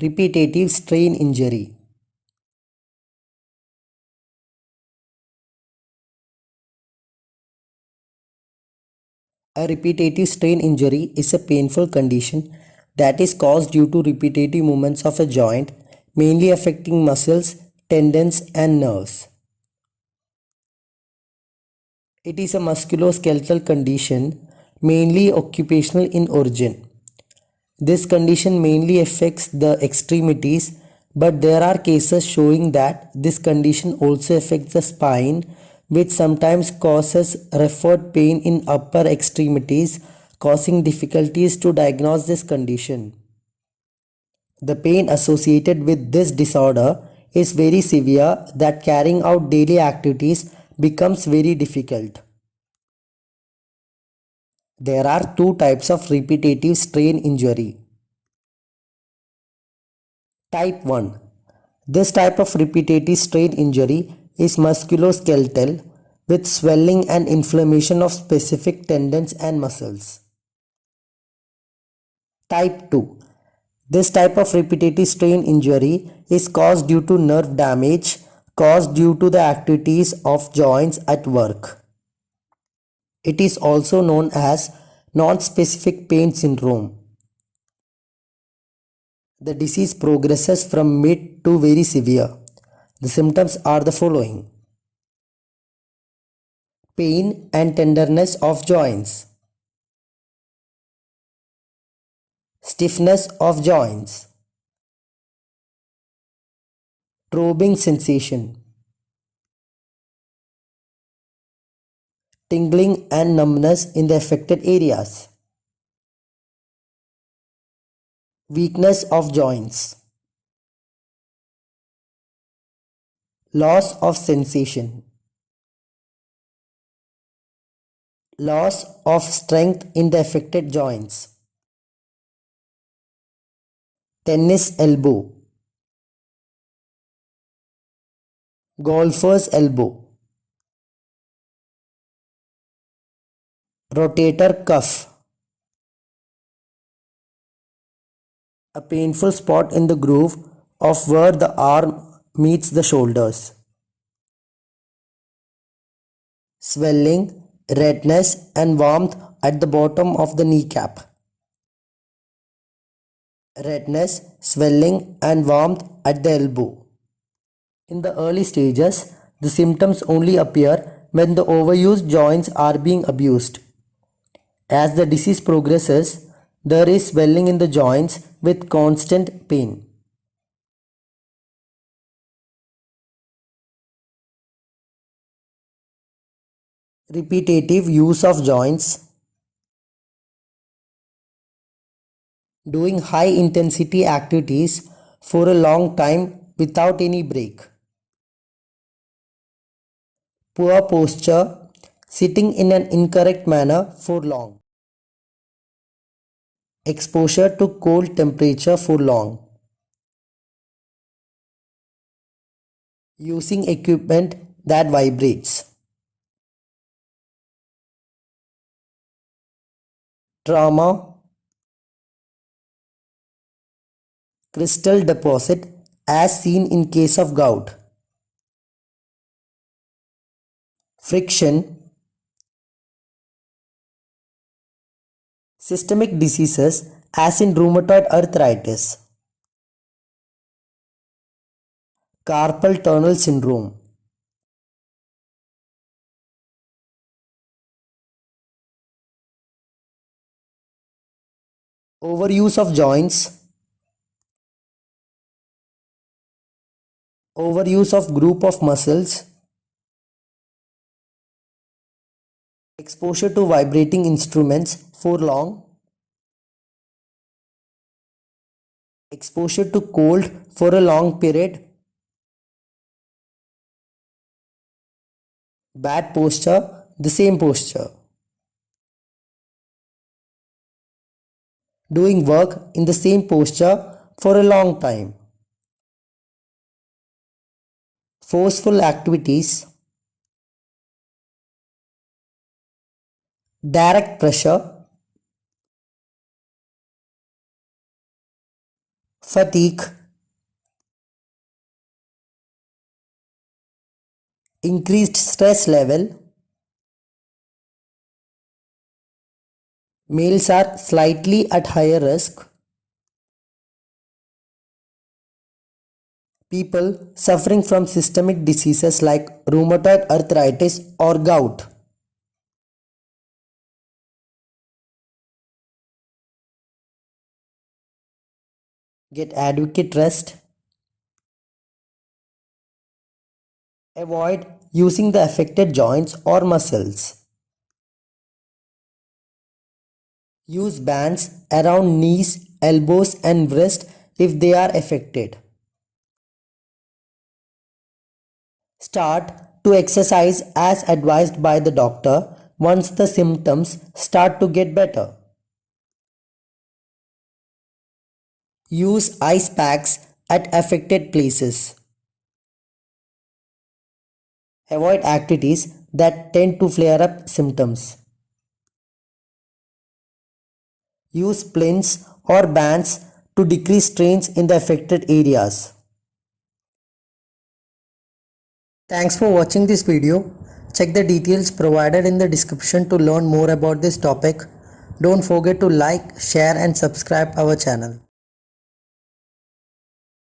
Repetitive strain injury. A repetitive strain injury is a painful condition that is caused due to repetitive movements of a joint, mainly affecting muscles, tendons, and nerves. It is a musculoskeletal condition, mainly occupational in origin. This condition mainly affects the extremities, but there are cases showing that this condition also affects the spine, which sometimes causes referred pain in upper extremities, causing difficulties to diagnose this condition. The pain associated with this disorder is very severe that carrying out daily activities becomes very difficult. There are two types of repetitive strain injury. Type 1. This type of repetitive strain injury is musculoskeletal with swelling and inflammation of specific tendons and muscles. Type 2. This type of repetitive strain injury is caused due to nerve damage caused due to the activities of joints at work. It is also known as non-specific pain syndrome. The disease progresses from mid to very severe. The symptoms are the following: pain and tenderness of joints, stiffness of joints, throbbing sensation, tingling and numbness in the affected areas, weakness of joints, loss of sensation, loss of strength in the affected joints, tennis elbow, golfer's elbow, rotator cuff, a painful spot in the groove of where the arm meets the shoulders, swelling, redness and warmth at the bottom of the kneecap, redness, swelling and warmth at the elbow. In the early stages, the symptoms only appear when the overused joints are being abused. As the disease progresses, there is swelling in the joints with constant pain. Repetitive use of joints. Doing high intensity activities for a long time without any break. Poor posture. Sitting in an incorrect manner for long. Exposure to cold temperature for long. Using equipment that vibrates. Trauma. Crystal deposit as seen in case of gout. Friction. Systemic diseases as in rheumatoid arthritis. Carpal tunnel syndrome. Overuse of joints. Overuse of group of muscles. Exposure to vibrating instruments for long. Exposure to cold for a long period. Bad posture, the same posture. Doing work in the same posture for a long time. Forceful activities. Direct pressure. fatigue, increased stress level. Males are slightly at higher risk. People suffering from systemic diseases like rheumatoid arthritis or gout. Get adequate rest. Avoid using the affected joints or muscles. Use bands around knees, elbows and wrist if they are affected. Start to exercise as advised by the doctor once the symptoms start to get better. Use ice packs at affected places. Avoid activities that tend to flare up symptoms. Use splints or bands to decrease strains in the affected areas. Thanks for watching this video. Check the details provided in the description to learn more about this topic. Don't forget to like, share and subscribe our channel.